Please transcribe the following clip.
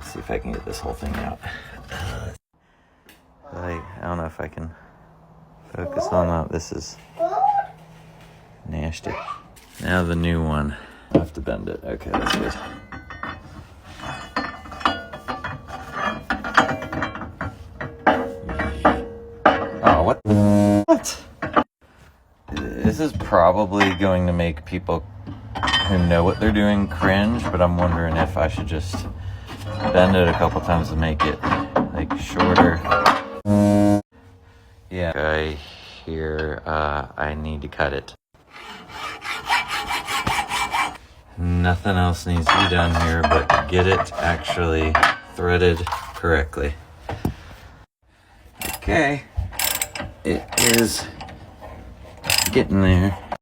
Let's see if I can get this whole thing out. I don't know if I can focus on that. This is nasty. Now the new one. I have to bend it. Okay, that's good. Oh, what? What? This is probably going to make people who know what they're doing cringe, but I'm wondering if I should just bend it a couple times to make it like shorter. Yeah, okay, here, I need to cut it. Nothing else needs to be done here but get it actually threaded correctly. Okay, it is getting there.